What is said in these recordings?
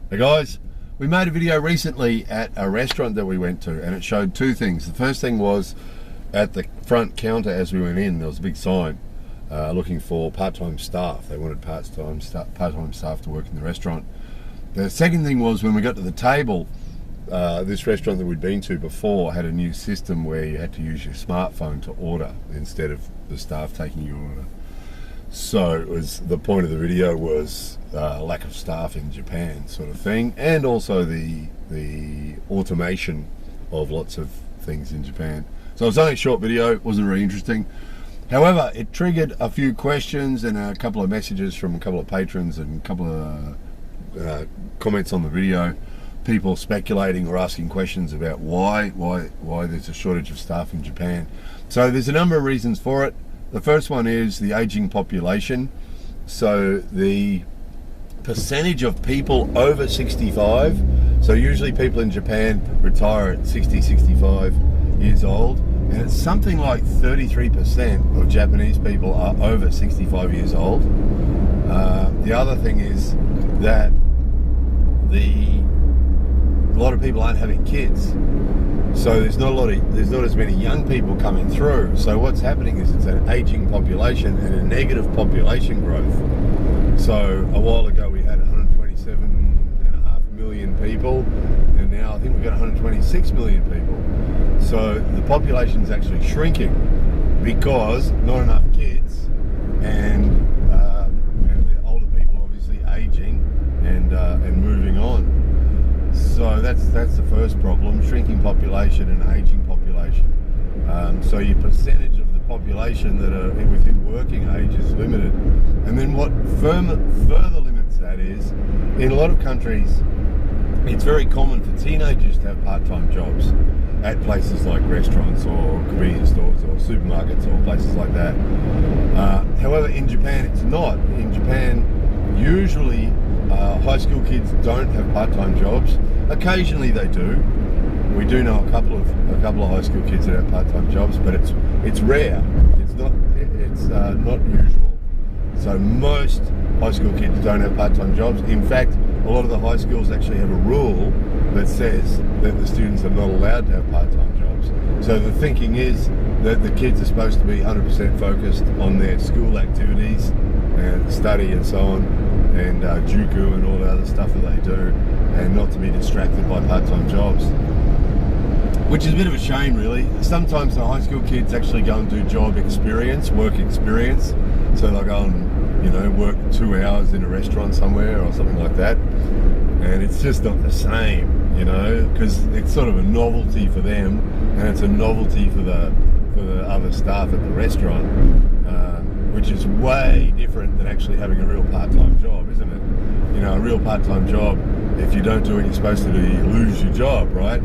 Hey guys, we made a video recently at a restaurant that we went to and it showed two things. The first thing was at the front counter as we went in, there was a big sign looking for part-time staff. They wanted part-time staff to work in the restaurant. The second thing was when we got to the table, this restaurant that we'd been to before had a new system where you had to use your smartphone to order instead of the staff taking your order. So it was, the point of the video was lack of staff in Japan sort of thing, and also the automation of lots of things in Japan. So it was only a short video, it wasn't really interesting. However, it triggered a few questions and a couple of messages from a couple of patrons and a couple of comments on the video. People speculating or asking questions about why there's a shortage of staff in Japan. So there's a number of reasons for it. The first one is the aging population. So the percentage of people over 65, so usually people in Japan retire at 60, 65 years old, and it's something like 33% of Japanese people are over 65 years old. The other thing is that a lot of people aren't having kids. So there's not as many young people coming through. So what's happening is it's an aging population and a negative population growth. So a while ago we had 127.5 million people, and now I think we've got 126 million people. So the population's actually shrinking because not enough kids, and the older people obviously aging and moving on. So that's the first problem: shrinking population and aging population. So your percentage of the population that are within working age is limited. And then what further limits that is, in a lot of countries, it's very common for teenagers to have part-time jobs at places like restaurants or convenience stores or supermarkets or places like that. However, in Japan, it's not. In Japan, usually high school kids don't have part-time jobs. Occasionally they do. We do know a couple of high school kids that have part-time jobs, but it's rare. It's not usual. So most high school kids don't have part-time jobs. In fact, a lot of the high schools actually have a rule that says that the students are not allowed to have part-time jobs. So the thinking is that the kids are supposed to be 100% focused on their school activities and study and so on, and juku and all the other stuff that they do, and not to be distracted by part-time jobs. Which is a bit of a shame, really. Sometimes the high school kids actually go and do job experience, work experience. So they'll go and, work 2 hours in a restaurant somewhere or something like that. And it's just not the same, because it's sort of a novelty for them, and it's a novelty for the other staff at the restaurant, which is way different than actually having a real part-time job, isn't it? A real part-time job, if you don't do what you're supposed to do, you lose your job, right?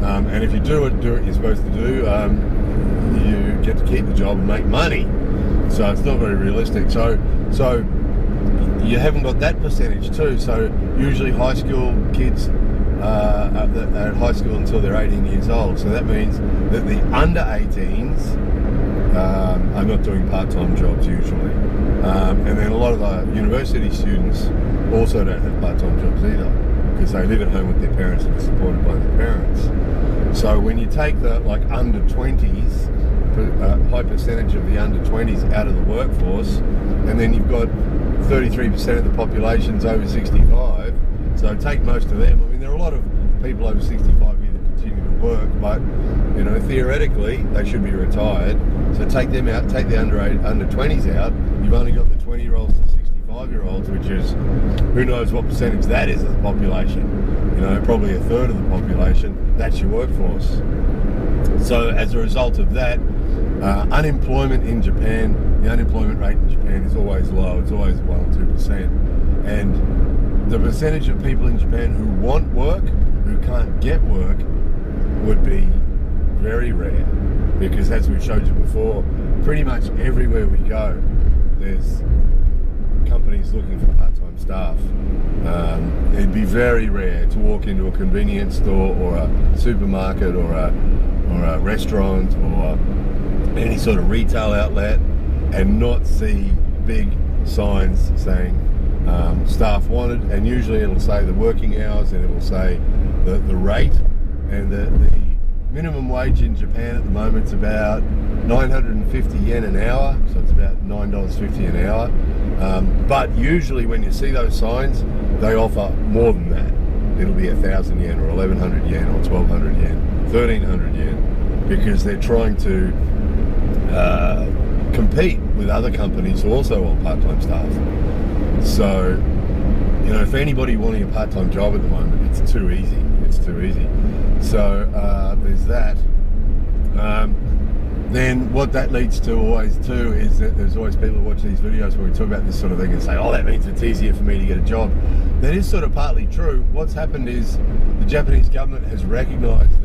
And if you do what you're supposed to do, you get to keep the job and make money. So it's not very realistic. So you haven't got that percentage too. So usually high school kids are at high school until they're 18 years old. So that means that the under 18s are not doing part-time jobs usually. And then a lot of the university students also don't have part-time jobs either, because they live at home with their parents and are supported by their parents. So when you take the under 20s, high percentage of the under 20s out of the workforce, and then you've got 33% of the population's over 65, so take most of them. I mean, there are a lot of people over 65 here that continue to work, but theoretically they should be retired. So take them out, take the under 20s out, you've only got the 20-year-olds to 65-year-olds, which is, who knows what percentage that is of the population. Probably a third of the population. That's your workforce. So as a result of that, unemployment in Japan, the unemployment rate in Japan is always low. It's always 1 or 2%. And the percentage of people in Japan who want work, who can't get work, would be very rare. Because as we showed you before, pretty much everywhere we go, there's companies looking for part-time staff. It'd be very rare to walk into a convenience store or a supermarket or a restaurant or any sort of retail outlet and not see big signs saying staff wanted, and usually it'll say the working hours and it'll say the rate, and the minimum wage in Japan at the moment is about 950 yen an hour, so it's about $9.50 an hour. But usually when you see those signs, they offer more than that. It'll be 1,000 yen or 1,100 yen or 1,200 yen, 1,300 yen, because they're trying to compete with other companies also on part-time staff. So, you know, if anybody wanting a part-time job at the moment, it's too easy. It's too easy. So there's that. Then what that leads to always too is that there's always people who watch these videos where we talk about this sort of thing and say, oh, that means it's easier for me to get a job. That is sort of partly true. What's happened is the Japanese government has recognized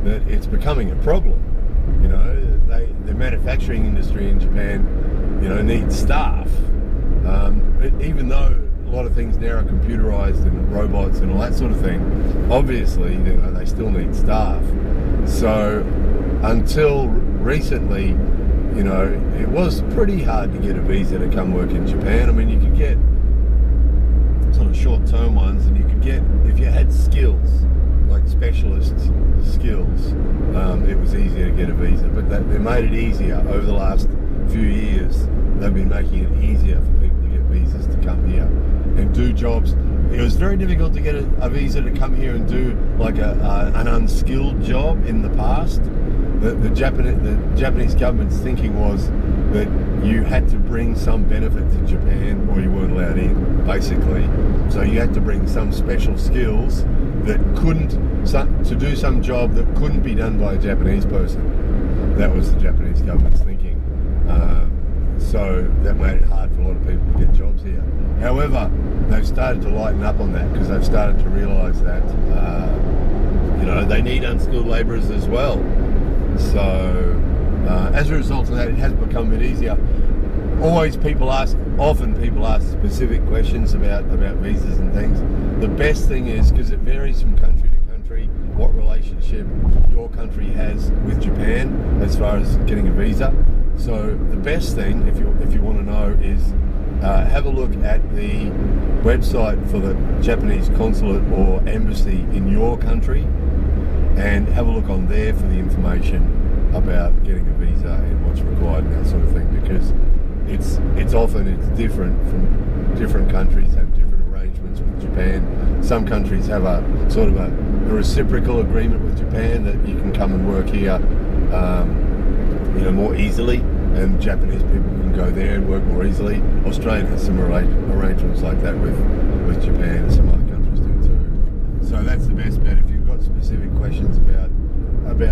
that it's becoming a problem. You know, the manufacturing industry in Japan, you know, needs staff. Even though a lot of things now are computerized and robots and all that sort of thing, obviously, you know, they still need staff. So until recently, you know, it was pretty hard to get a visa to come work in Japan. I mean, you could get sort of short-term ones, and you could get, if you had skills, like specialist skills, it was easier to get a visa. But they made it easier over the last few years. They've been making it easier for people to get visas to come here and do jobs. It was very difficult to get a visa to come here and do like an unskilled job in the past. The Japanese government's thinking was that you had to bring some benefit to Japan or you weren't allowed in, basically. So you had to bring some special skills that to do some job that couldn't be done by a Japanese person. That was the Japanese government's thinking. So that made it hard for a lot of people to get jobs here. However, they've started to lighten up on that because they've started to realise that you know, they need unskilled labourers as well. So as a result of that, it has become a bit easier. Often people ask specific questions about visas and things. The best thing is, because it varies from country to country, what relationship your country has with Japan as far as getting a visa. So the best thing, if you want to know, is have a look at the website for the Japanese consulate or embassy in your country, and have a look on there for the information about getting a visa and what's required and that sort of thing, because it's often different from different countries, have different arrangements with Japan. Some countries have a sort of a reciprocal agreement with Japan that you can come and work here you know, more easily, and Japanese people can go there and work more easily. Australia has some arrangements like that with Japan, and some other countries do too. So that's the best bet. If you've got specific questions about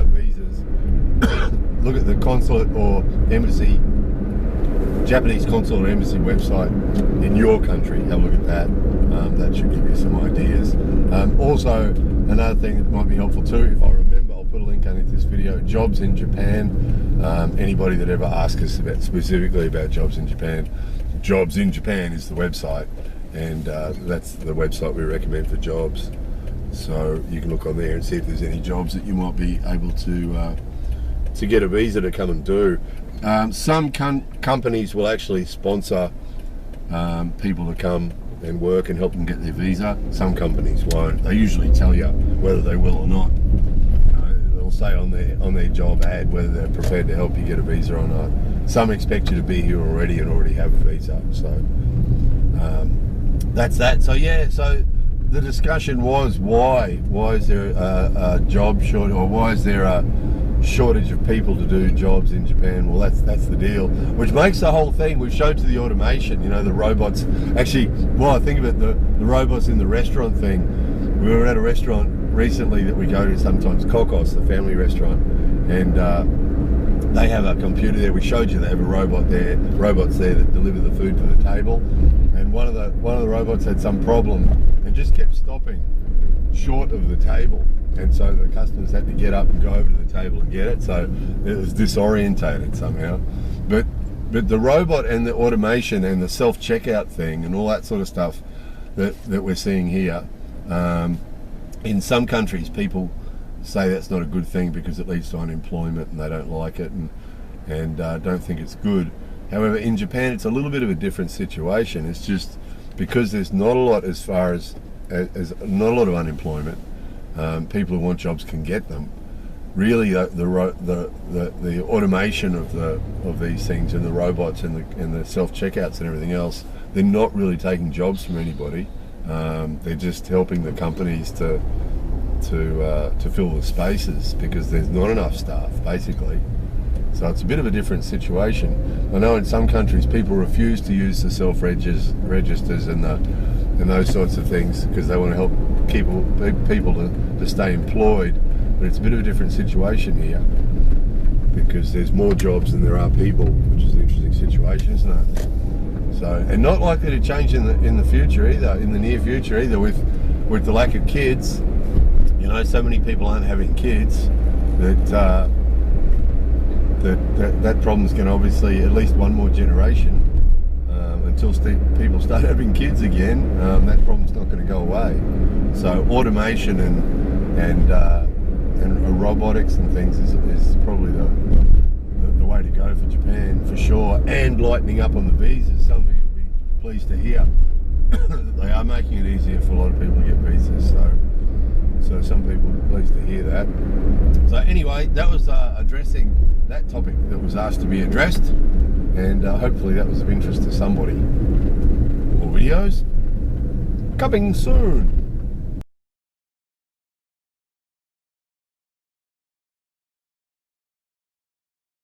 visas, look at the consulate or embassy, Japanese consulate or embassy website in your country. Have a look at that. That should give you some ideas. Also, another thing that might be helpful too, if I remember, I'll put a link underneath this video, Jobs in Japan. Anybody that ever asks us specifically about jobs in Japan, Jobs in Japan is the website, and that's the website we recommend for jobs. So you can look on there and see if there's any jobs that you might be able to get a visa to come and do. Some companies will actually sponsor people to come and work and help them get their visa. Some companies won't. They usually tell you whether they will or not. They'll say on their job ad whether they're prepared to help you get a visa or not. Some expect you to be here already and already have a visa. So that's that. So yeah, so the discussion was why is there a job shortage, or why is there a shortage of people to do jobs in Japan? Well, that's the deal, which makes the whole thing. We've showed to the automation, you know, the robots. Actually, well, I think of it, the robots in the restaurant thing. We were at a restaurant recently that we go to sometimes, Kokos, the family restaurant, and they have a computer there. We showed you they have robots there that deliver the food to the table, and one of the robots had some problem and just kept stopping short of the table. And so the customers had to get up and go over to the table and get it. So it was disorientated somehow. But the robot and the automation and the self-checkout thing and all that sort of stuff that we're seeing here, in some countries people say that's not a good thing because it leads to unemployment and they don't like it and don't think it's good. However, in Japan it's a little bit of a different situation. It's just because there's not a lot as far as not a lot of unemployment. People who want jobs can get them. Really, the automation of these things and the robots and the self checkouts and everything else, they're not really taking jobs from anybody. They're just helping the companies to fill the spaces because there's not enough staff, basically. So it's a bit of a different situation. I know in some countries people refuse to use the self-registers and those sorts of things because they want to help people to stay employed. But it's a bit of a different situation here because there's more jobs than there are people, which is an interesting situation, isn't it? So, and not likely to change in the future either, in the near future either, with the lack of kids. You know, so many people aren't having kids that that problem's going to obviously at least one more generation until people start having kids again. That problem's not going to go away. So automation and robotics and things is probably the way to go for Japan for sure. And lightening up on the visas. Some people will be pleased to hear that they are making it easier for a lot of people to get visas. So some people are pleased to hear that. So anyway, that was addressing that topic that was asked to be addressed, and hopefully that was of interest to somebody. More videos coming soon.